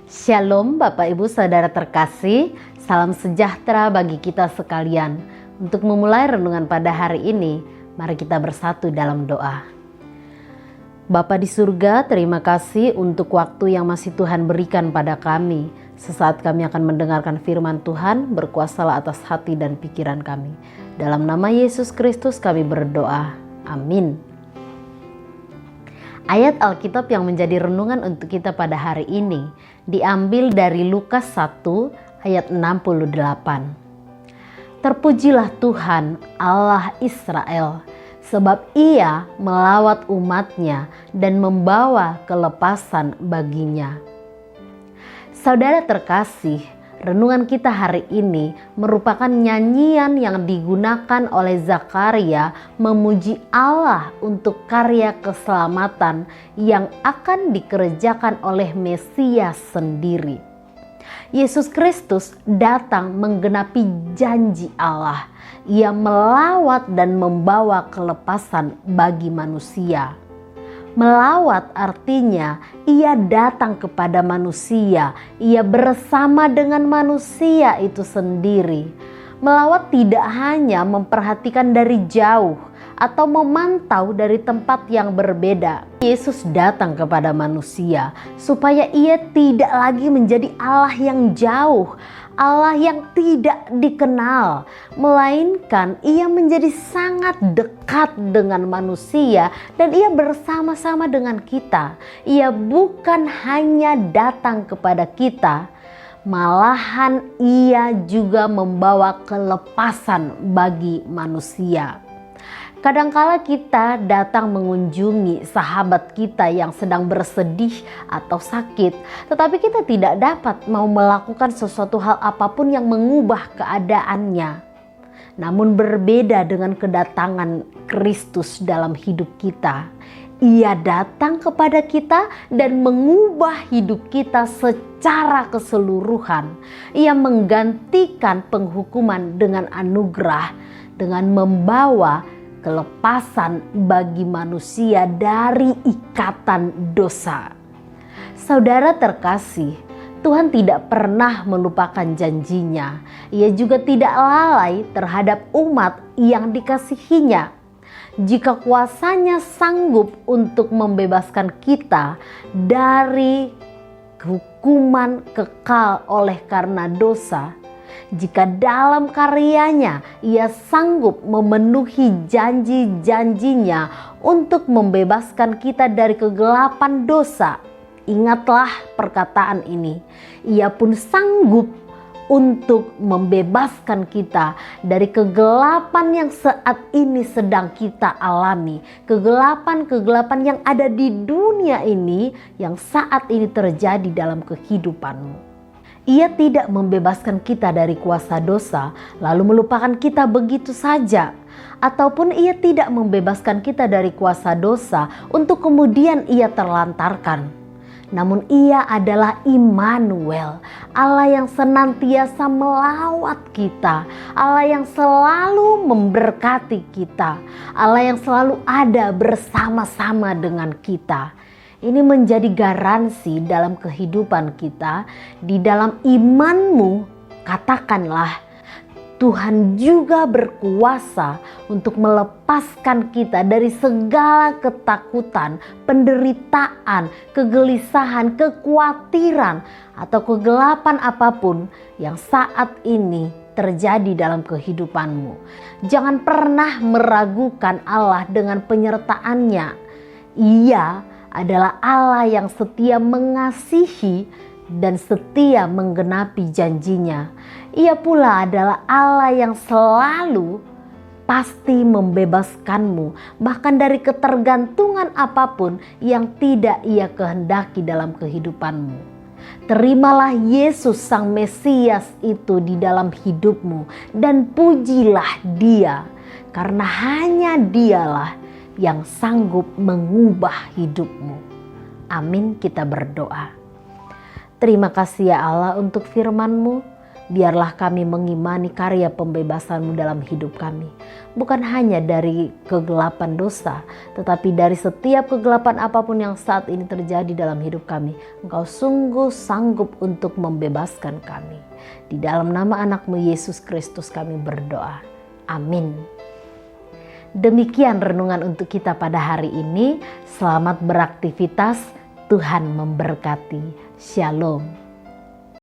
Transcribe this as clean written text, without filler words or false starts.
Shalom Bapak Ibu Saudara terkasih, salam sejahtera bagi kita sekalian. Untuk memulai renungan pada hari ini, mari kita bersatu dalam doa. Bapa di surga, terima kasih untuk waktu yang masih Tuhan berikan pada kami. Sesaat kami akan mendengarkan firman Tuhan, berkuasalah atas hati dan pikiran kami. Dalam nama Yesus Kristus kami berdoa, amin. Ayat Alkitab yang menjadi renungan untuk kita pada hari ini diambil dari Lukas 1 ayat 68. Terpujilah Tuhan Allah Israel, sebab Ia melawat umat-Nya dan membawa kelepasan baginya. Saudara terkasih, renungan kita hari ini merupakan nyanyian yang digunakan oleh Zakaria memuji Allah untuk karya keselamatan yang akan dikerjakan oleh Mesias sendiri. Yesus Kristus datang menggenapi janji Allah. Ia melawat dan membawa kelepasan bagi manusia. Melawat artinya ia datang kepada manusia, ia bersama dengan manusia itu sendiri. Melawat tidak hanya memperhatikan dari jauh atau memantau dari tempat yang berbeda. Yesus datang kepada manusia supaya ia tidak lagi menjadi Allah yang jauh, Allah yang tidak dikenal, melainkan ia menjadi sangat dekat dengan manusia dan ia bersama-sama dengan kita. Ia bukan hanya datang kepada kita, malahan ia juga membawa kelepasan bagi manusia. Kadangkala kita datang mengunjungi sahabat kita yang sedang bersedih atau sakit, tetapi kita tidak dapat mau melakukan sesuatu hal apapun yang mengubah keadaannya. Namun berbeda dengan kedatangan Kristus dalam hidup kita. Ia datang kepada kita dan mengubah hidup kita secara keseluruhan. Ia menggantikan penghukuman dengan anugerah, dengan membawa kelepasan bagi manusia dari ikatan dosa. Saudara terkasih, Tuhan tidak pernah melupakan janjinya. Ia juga tidak lalai terhadap umat yang dikasihinya. Jika kuasanya sanggup untuk membebaskan kita dari hukuman kekal oleh karena dosa, jika dalam karyanya ia sanggup memenuhi janji-janjinya untuk membebaskan kita dari kegelapan dosa, ingatlah perkataan ini, ia pun sanggup untuk membebaskan kita dari kegelapan yang saat ini sedang kita alami. Kegelapan-kegelapan yang ada di dunia ini yang saat ini terjadi dalam kehidupanmu. Ia tidak membebaskan kita dari kuasa dosa lalu melupakan kita begitu saja. Ataupun ia tidak membebaskan kita dari kuasa dosa untuk kemudian ia terlantarkan. Namun ia adalah Immanuel, Allah yang senantiasa melawat kita, Allah yang selalu memberkati kita, Allah yang selalu ada bersama-sama dengan kita. Ini menjadi garansi dalam kehidupan kita. Di dalam imanmu, katakanlah, Tuhan juga berkuasa untuk melepaskan kita dari segala ketakutan, penderitaan, kegelisahan, kekhawatiran, atau kegelapan apapun yang saat ini terjadi dalam kehidupanmu. Jangan pernah meragukan Allah dengan penyertaannya. Ia adalah Allah yang setia mengasihi dan setia menggenapi janjinya. Ia pula adalah Allah yang selalu pasti membebaskanmu bahkan dari ketergantungan apapun yang tidak ia kehendaki dalam kehidupanmu. Terimalah Yesus Sang Mesias itu di dalam hidupmu dan pujilah Dia, karena hanya Dialah yang sanggup mengubah hidupmu. Amin, kita berdoa. Terima kasih ya Allah untuk firman-Mu. Biarlah kami mengimani karya pembebasan-Mu dalam hidup kami. Bukan hanya dari kegelapan dosa, tetapi dari setiap kegelapan apapun yang saat ini terjadi dalam hidup kami. Engkau sungguh sanggup untuk membebaskan kami. Di dalam nama anak-Mu Yesus Kristus kami berdoa. Amin. Demikian renungan untuk kita pada hari ini. Selamat beraktivitas. Tuhan memberkati. Shalom.